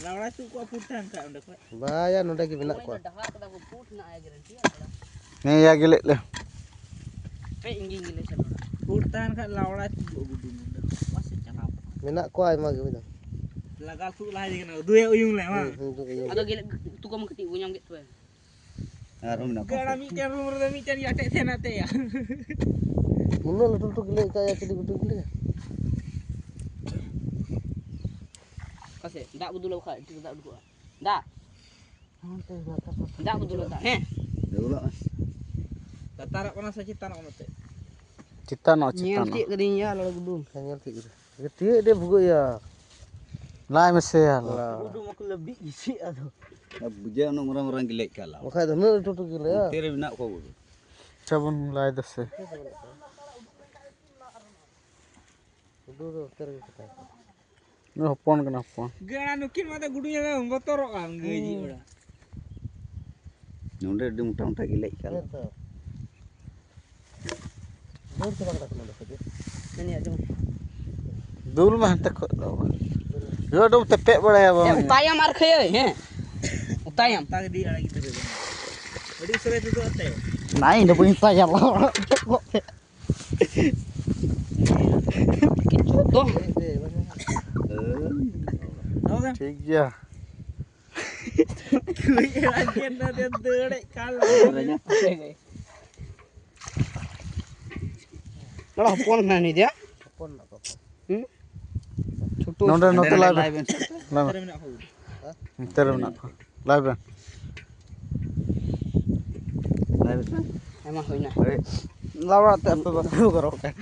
Laura tu ko putan ka onde ko. Bahaya nonde ki menak ko. Nih ya gile le. Pe ingin gile sa. Putan ka Laura tu gudu onde. Wase cakap. Menak ko ai ma ge bida. Lagal tu lah je kana. Dua uyung le ma. Ada gile tu ko mengketi unyam gitu ya. Arum nak. Gara mi kan rumur mi kan ya tek sena te ya. Munul tu gile kaya cedi gudu gile. Kasih, ndak betul lah kak, itu tak dulu. Ndak. Ndak betul lah, heh. Dulu. Tarak kena sacitan ono te. Cita no. Nyeltik kedinya lalu gedung. Hanyal ti. Gede dia buku ya. Lai mesti ya. Gedung aku lebih isi atau. Buja no orang-orang gile kalah. Makanya nol tu gile ya. Tere menak ko. Cabun lai dase. Gudu terus kita. No pon kena pon. Gara nukin mata gudunya ka botorok kan geji ora. Nonde di muta-muta gile kalah. Bor coba kita kena saja. Ini aja. Dul mah takut. Yo dum tepek bada ya bang. Utayam ar khaye, heh. Utayam. Tak di lagi tu. Jadi sore tu ate. Nai ndo punya saya lah. Tuh. Tahu kan? ठीक ya. Kui lagi ada dia dek kalah. Nala pon mana dia? Pon nak apa? छोटो Nonde no live. Tere nak ho. Tere menak. Live. Emang hoina. Laura tak apa karo kan.